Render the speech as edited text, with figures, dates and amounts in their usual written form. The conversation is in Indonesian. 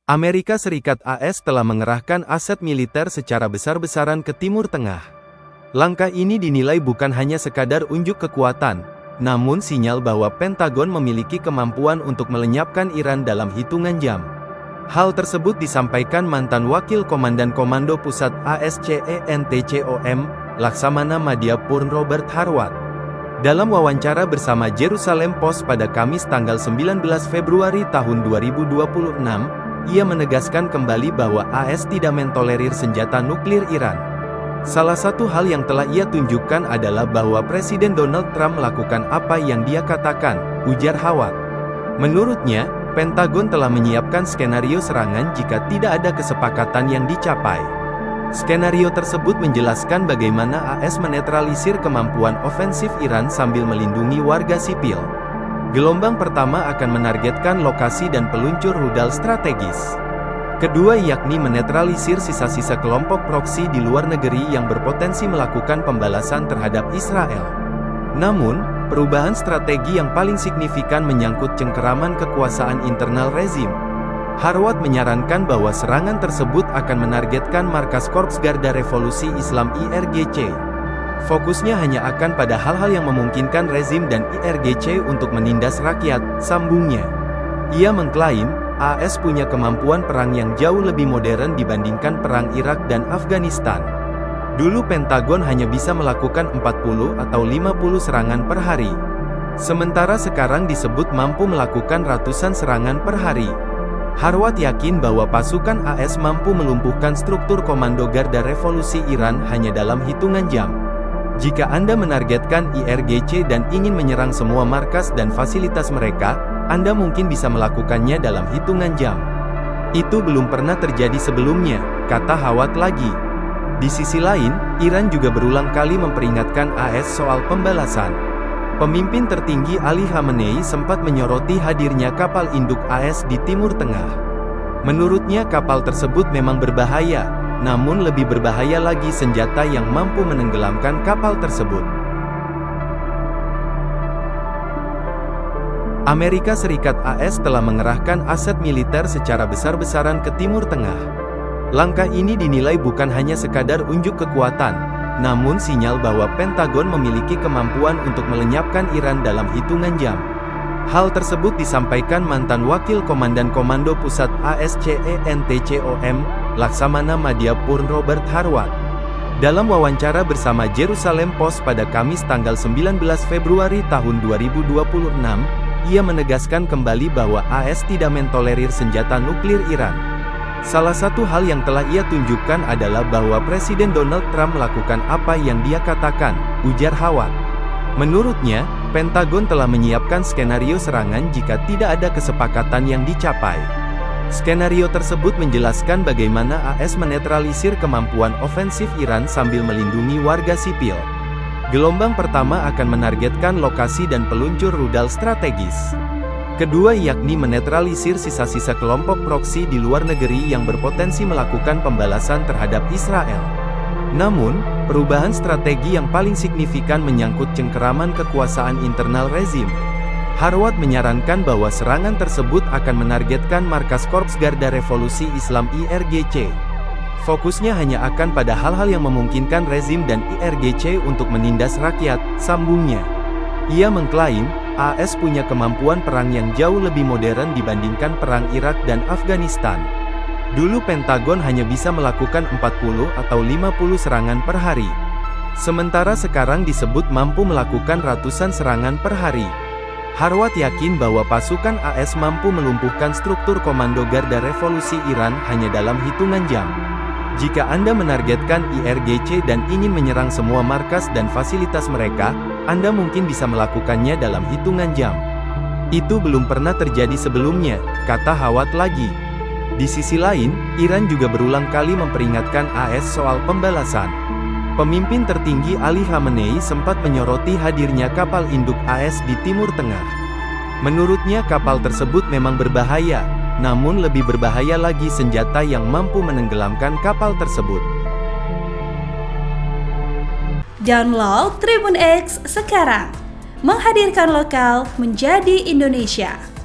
Amerika Serikat AS telah mengerahkan aset militer secara besar-besaran ke Timur Tengah. Langkah ini dinilai bukan hanya sekadar unjuk kekuatan, namun sinyal bahwa Pentagon memiliki kemampuan untuk melenyapkan Iran dalam hitungan jam. Hal tersebut disampaikan mantan Wakil Komandan Komando Pusat ASCENTCOM, Laksamana Madya Purn Robert Harwat. Dalam wawancara bersama Jerusalem Post pada Kamis tanggal 19 Februari tahun 2026, ia menegaskan kembali bahwa AS tidak mentolerir senjata nuklir Iran. Salah satu hal yang telah ia tunjukkan adalah bahwa Presiden Donald Trump melakukan apa yang dia katakan, ujar Harwat. Menurutnya, Pentagon telah menyiapkan skenario serangan jika tidak ada kesepakatan yang dicapai. Skenario tersebut menjelaskan bagaimana AS menetralisir kemampuan ofensif Iran sambil melindungi warga sipil. Gelombang pertama akan menargetkan lokasi dan peluncur rudal strategis. Kedua yakni menetralisir sisa-sisa kelompok proksi di luar negeri yang berpotensi melakukan pembalasan terhadap Israel. Namun, perubahan strategi yang paling signifikan menyangkut cengkeraman kekuasaan internal rezim. Harwat menyarankan bahwa serangan tersebut akan menargetkan markas Korps Garda Revolusi Islam IRGC. Fokusnya hanya akan pada hal-hal yang memungkinkan rezim dan IRGC untuk menindas rakyat, sambungnya. Ia mengklaim, AS punya kemampuan perang yang jauh lebih modern dibandingkan perang Irak dan Afghanistan. Dulu Pentagon hanya bisa melakukan 40 atau 50 serangan per hari. Sementara sekarang disebut mampu melakukan ratusan serangan per hari. Harwat yakin bahwa pasukan AS mampu melumpuhkan struktur Komando Garda Revolusi Iran hanya dalam hitungan jam. Jika Anda menargetkan IRGC dan ingin menyerang semua markas dan fasilitas mereka, Anda mungkin bisa melakukannya dalam hitungan jam. Itu belum pernah terjadi sebelumnya, kata Harwat lagi. Di sisi lain, Iran juga berulang kali memperingatkan AS soal pembalasan. Pemimpin tertinggi Ali Khamenei sempat menyoroti hadirnya kapal induk AS di Timur Tengah. Menurutnya kapal tersebut memang berbahaya, namun lebih berbahaya lagi senjata yang mampu menenggelamkan kapal tersebut. Amerika Serikat AS telah mengerahkan aset militer secara besar-besaran ke Timur Tengah. Langkah ini dinilai bukan hanya sekadar unjuk kekuatan, namun sinyal bahwa Pentagon memiliki kemampuan untuk melenyapkan Iran dalam hitungan jam. Hal tersebut disampaikan mantan Wakil Komandan Komando Pusat ASCENTCOM, Laksamana Madya Purn Robert Harwat. Dalam wawancara bersama Jerusalem Post pada Kamis tanggal 19 Februari tahun 2026, ia menegaskan kembali bahwa AS tidak mentolerir senjata nuklir Iran. Salah satu hal yang telah ia tunjukkan adalah bahwa Presiden Donald Trump melakukan apa yang dia katakan, ujar Harwat. Menurutnya, Pentagon telah menyiapkan skenario serangan jika tidak ada kesepakatan yang dicapai. Skenario tersebut menjelaskan bagaimana AS menetralisir kemampuan ofensif Iran sambil melindungi warga sipil. Gelombang pertama akan menargetkan lokasi dan peluncur rudal strategis. Kedua yakni menetralisir sisa-sisa kelompok proksi di luar negeri yang berpotensi melakukan pembalasan terhadap Israel. Namun, perubahan strategi yang paling signifikan menyangkut cengkeraman kekuasaan internal rezim. Harwat menyarankan bahwa serangan tersebut akan menargetkan markas Korps Garda Revolusi Islam IRGC. Fokusnya hanya akan pada hal-hal yang memungkinkan rezim dan IRGC untuk menindas rakyat, sambungnya. Ia mengklaim, AS punya kemampuan perang yang jauh lebih modern dibandingkan perang Irak dan Afghanistan. Dulu Pentagon hanya bisa melakukan 40 atau 50 serangan per hari. Sementara sekarang disebut mampu melakukan ratusan serangan per hari. Harwat yakin bahwa pasukan AS mampu melumpuhkan struktur Komando Garda Revolusi Iran hanya dalam hitungan jam. Jika Anda menargetkan IRGC dan ingin menyerang semua markas dan fasilitas mereka, Anda mungkin bisa melakukannya dalam hitungan jam. Itu belum pernah terjadi sebelumnya, kata Harwat lagi. Di sisi lain, Iran juga berulang kali memperingatkan AS soal pembalasan. Pemimpin tertinggi Ali Khamenei sempat menyoroti hadirnya kapal induk AS di Timur Tengah. Menurutnya kapal tersebut memang berbahaya, namun lebih berbahaya lagi senjata yang mampu menenggelamkan kapal tersebut. Download Tribun X sekarang, menghadirkan lokal menjadi Indonesia.